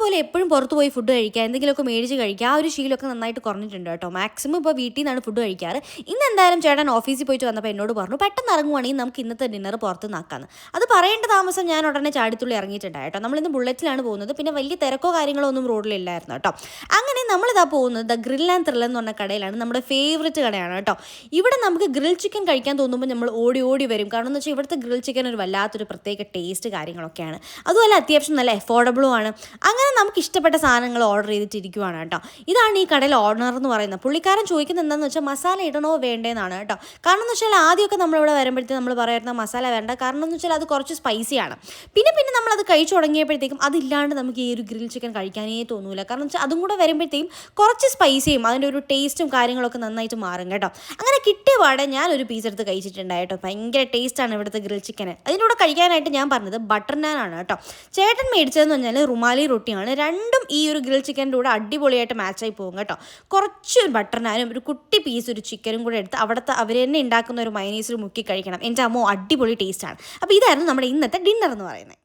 പോലെ എപ്പോഴും പുറത്ത് പോയി ഫുഡ് കഴിക്കുക, എന്തെങ്കിലുമൊക്കെ മേടിച്ച് കഴിക്കുക, ആ ഒരു ശീലമൊക്കെ നന്നായിട്ട് കുറഞ്ഞിട്ടുണ്ട് കേട്ടോ. മാക്സിമം ഇപ്പോൾ വീട്ടിൽ നിന്നാണ് ഫുഡ് കഴിക്കാറ്. ഇന്ന് എന്തായാലും ചേട്ടൻ ഓഫീസിൽ പോയിട്ട് വന്നപ്പോൾ എന്നോട് പറഞ്ഞു പെട്ടെന്ന് ഇറങ്ങുവാണെങ്കിൽ നമുക്ക് ഇന്നത്തെ ഡിന്നർ പുറത്ത് നിന്നാക്കാമെന്ന്. അത് പറയേണ്ട താമസം ഞാൻ ഉടനെ ചാടിത്തുള്ളി ഇറങ്ങിയിട്ടുണ്ടായി കേട്ടോ. നമ്മളിന്ന് ബുള്ളറ്റിലാണ് പോകുന്നത്, പിന്നെ വലിയ തിരക്കോ കാര്യങ്ങളോ ഒന്നും റോഡിലില്ലായിരുന്നു കേട്ടോ. അങ്ങനെ നമ്മളിതാ പോകുന്നത് ദ ഗ്രിൽ ആൻഡ് ത്രിൽ എന്ന് പറഞ്ഞ കടയിലാണ്. നമ്മുടെ ഫേവറേറ്റ് കടയാണ് കേട്ടോ. ഇവിടെ നമുക്ക് ഗ്രിൽ ചിക്കൻ കഴിക്കാൻ തോന്നുമ്പോൾ നമ്മൾ ഓടി ഓടി വരും. കാരണം എന്ന് വെച്ചാൽ ഇവിടുത്തെ ഗ്രിൽ ചിക്കൻ ഒരു വല്ലാത്തൊരു പ്രത്യേക ടേസ്റ്റ് കാര്യങ്ങളൊക്കെയാണ്. അതുപോലെ അത്യാവശ്യം നല്ല അഫോർഡബിളും ആണ്. അങ്ങനെ നമുക്ക് ഇഷ്ടപ്പെട്ട സാധനങ്ങൾ ഓർഡർ ചെയ്തിട്ടിരിക്കുവാണ് കേട്ടോ. ഇതാണ് ഈ കടയിൽ ഓണർ എന്ന് പറയുന്നത്. പുള്ളിക്കാരൻ ചോദിക്കുന്നത് എന്താണെന്ന് വെച്ചാൽ മസാല ഇടണോ വേണ്ടേന്നാണ് കേട്ടോ. കാരണം എന്ന് വെച്ചാൽ ആദ്യമൊക്കെ നമ്മളിവിടെ വരുമ്പോഴത്തേക്കും നമ്മൾ പറയുന്ന മസാല വേണ്ട, കാരണം എന്ന് വെച്ചാൽ അത് കുറച്ച് സ്പൈസിയാണ്. പിന്നെ നമ്മളത് കഴിച്ചു തുടങ്ങിയപ്പോഴത്തേക്കും അതില്ലാണ്ട് നമുക്ക് ഈ ഒരു ഗ്രിൽ ചിക്കൻ കഴിക്കാനേ തോന്നൂല. കാരണം വെച്ചാൽ അതും കൂടെ വരുമ്പോഴത്തേക്കും കുറച്ച് സ്പൈസിയും അതിൻ്റെ ഒരു ടേസ്റ്റും കാര്യങ്ങളൊക്കെ നന്നായിട്ട് മാറും കേട്ടോ. അങ്ങനെ കിട്ടിയ പാടെ ഞാനൊരു പീസ് എടുത്ത് കഴിച്ചിട്ടുണ്ടായി കേട്ടോ. ഭയങ്കര ടേസ്റ്റാണ് ഇവിടുത്തെ ഗ്രിൽ ചിക്കന്. അതിൻ്റെ കൂടെ കഴിക്കാനായിട്ട് ഞാൻ പറഞ്ഞത് ബട്ടർ നാനാണ് കേട്ടോ. ചേട്ടൻ മേടിച്ചതെന്ന് പറഞ്ഞാൽ റുമാലി റൊട്ടിയാണ്. രണ്ടും ഈ ഒരു ഗ്രിൽ ചിക്കൻ്റെ കൂടെ അടിപൊളിയായിട്ട് മാച്ചായി പോകും കേട്ടോ. കുറച്ച് ബട്ടർ നാനും ഒരു കുട്ടി പീസ് ഒരു ചിക്കനും കൂടെ എടുത്ത് അവിടുത്തെ അവർ തന്നെ ഉണ്ടാക്കുന്ന ഒരു മയനീസിൽ മുക്കി കഴിക്കണം. എൻ്റെ അമ്മോ അടിപൊളി ടേസ്റ്റാണ്. അപ്പോൾ ഇതായിരുന്നു നമ്മുടെ ഇന്നത്തെ ഡിന്നർ എന്ന് പറയുന്നത്.